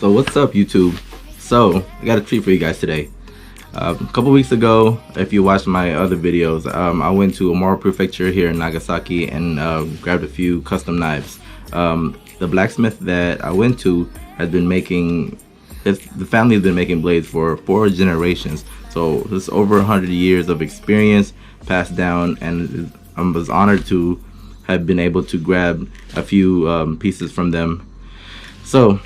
So what's up, YouTube? So I got a treat for you guys today. A couple weeks ago, if you watched my other videos, I went to Amaro Prefecture here in Nagasaki and grabbed a few custom knives. The blacksmith that I went to has been making, the family has been making blades for 4 generations. So it's over 100 years of experience passed down, and I was honored to have been able to grab a few pieces from them. So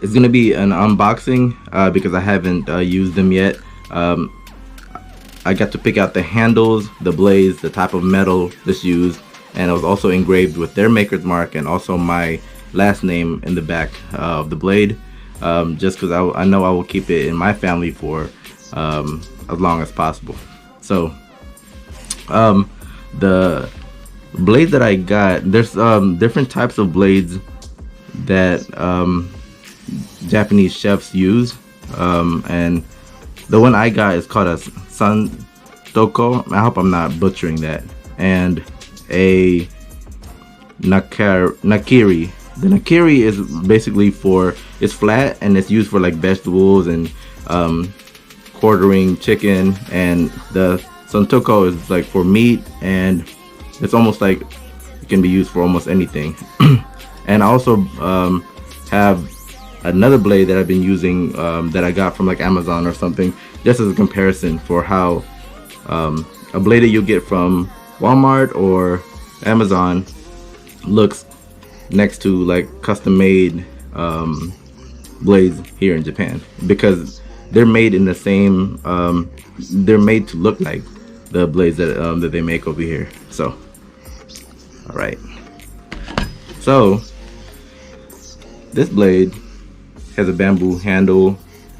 it's gonna be an unboxing because I haven't used them yet. I got to pick out the handles, the blades, the type of metal that's used, and it was also engraved with their maker's mark and also my last name in the back of the blade, just because I know I will keep it in my family for as long as possible. So the blade that I got, there's different types of blades that Japanese chefs use, and the one I got is called a Santoko. I hope I'm not butchering that. And a Nakiri. The Nakiri is basically it's flat and it's used for like vegetables and quartering chicken, and the Santoko is like for meat, and it's almost like it can be used for almost anything. And I also have another blade that I've been using that I got from like Amazon or something, just as a comparison for how a blade that you get from Walmart or Amazon looks next to like custom made blades here in Japan, because they're made in the same they're made to look like the blades that they make over here. So all right, so this blade has a bamboo handle.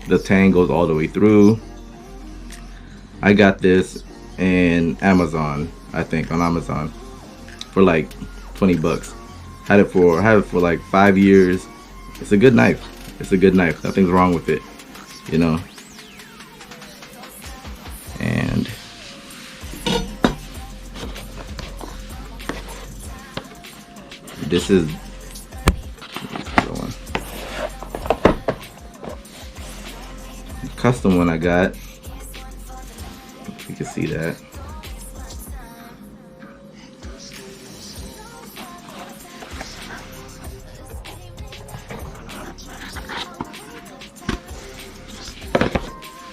The tang goes all the way through. I got this in Amazon, I think on Amazon, for like 20 bucks. Had it for like 5 years. It's a good knife. It's a good knife. Nothing's wrong with it, you know. And this is custom one I got. You can see that.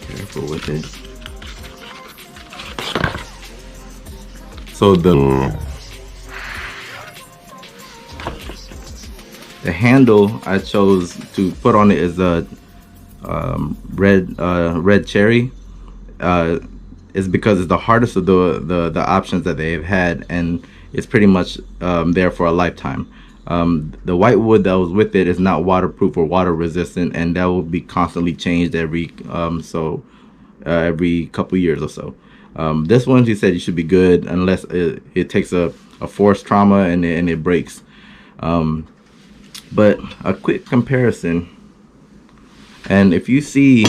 Careful with it. So the handle I chose to put on it is a red cherry. Is because it's the hardest of the options that they've had, and it's pretty much there for a lifetime. The white wood that was with it is not waterproof or water resistant, and that will be constantly changed every every couple years or so. This one, he said, you should be good unless it takes a force trauma and it breaks. But a quick comparison, and if you see,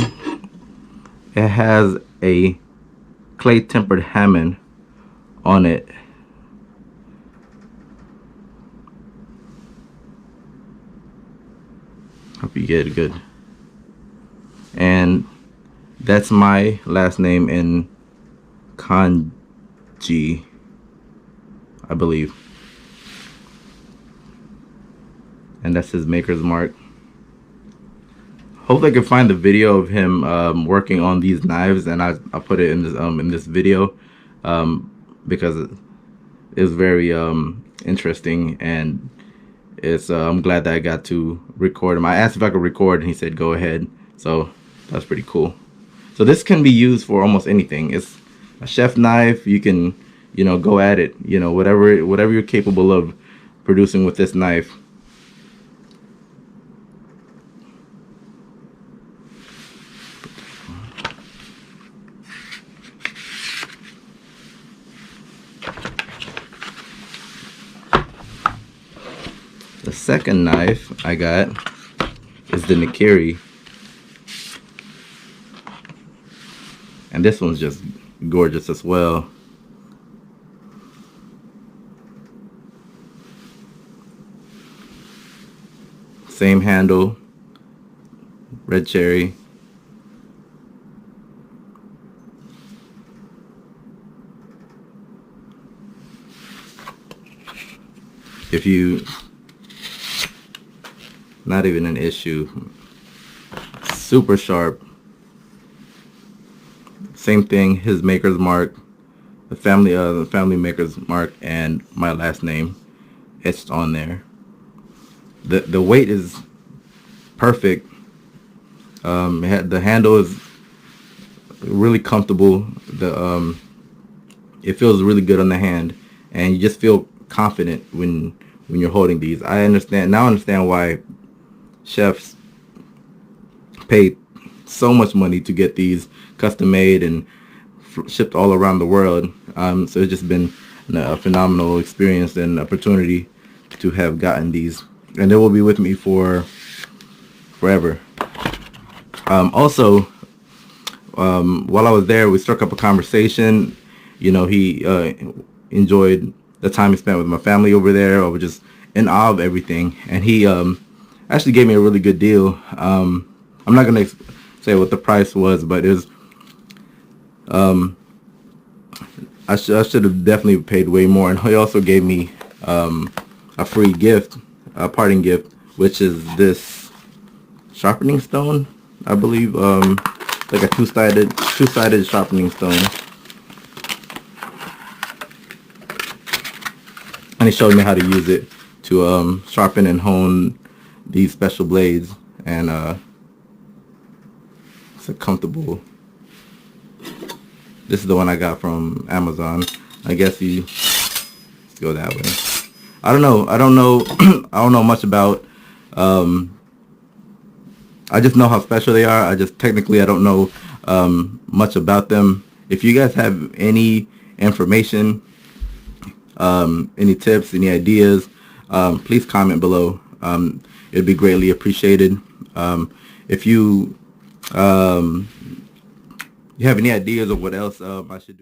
it has a clay tempered Hammond on it. Hope you get it good. And that's my last name in kanji, I believe. And that's his maker's mark. Hopefully I can find the video of him working on these knives, and I'll put it in this video because it's very interesting, and it's I'm glad that I got to record him. I asked if I could record, and he said go ahead. So that's pretty cool. So this can be used for almost anything. It's a chef knife. You can, you know, go at it. You know, whatever you're capable of producing with this knife. The second knife I got is the Nakiri, and this one's just gorgeous as well. Same handle, red cherry. If you, not even an issue. Super sharp. Same thing, his maker's mark, the family maker's mark, and my last name etched on there. The weight is perfect. The handle is really comfortable. It feels really good on the hand, and you just feel confident when you're holding these. I understand why chefs pay so much money to get these custom made and shipped all around the world. So it's just been a phenomenal experience and opportunity to have gotten these, and they will be with me for forever. Also, while I was there, we struck up a conversation. You know, he enjoyed the time he spent with my family over there. I was just in awe of everything, and he actually gave me a really good deal. I'm not gonna say what the price was, but it was. I should have definitely paid way more, and he also gave me a free gift, a parting gift, which is this sharpening stone, I believe, like a two-sided sharpening stone. And he showed me how to use it to sharpen and hone these special blades, and it's a comfortable. This is the one I got from Amazon. I guess let's go that way. I don't know. I don't know much about. I just know how special they are. I don't know much about them. If you guys have any information, any tips, any ideas, please comment below. It'd be greatly appreciated. If you have any ideas of what else I should do.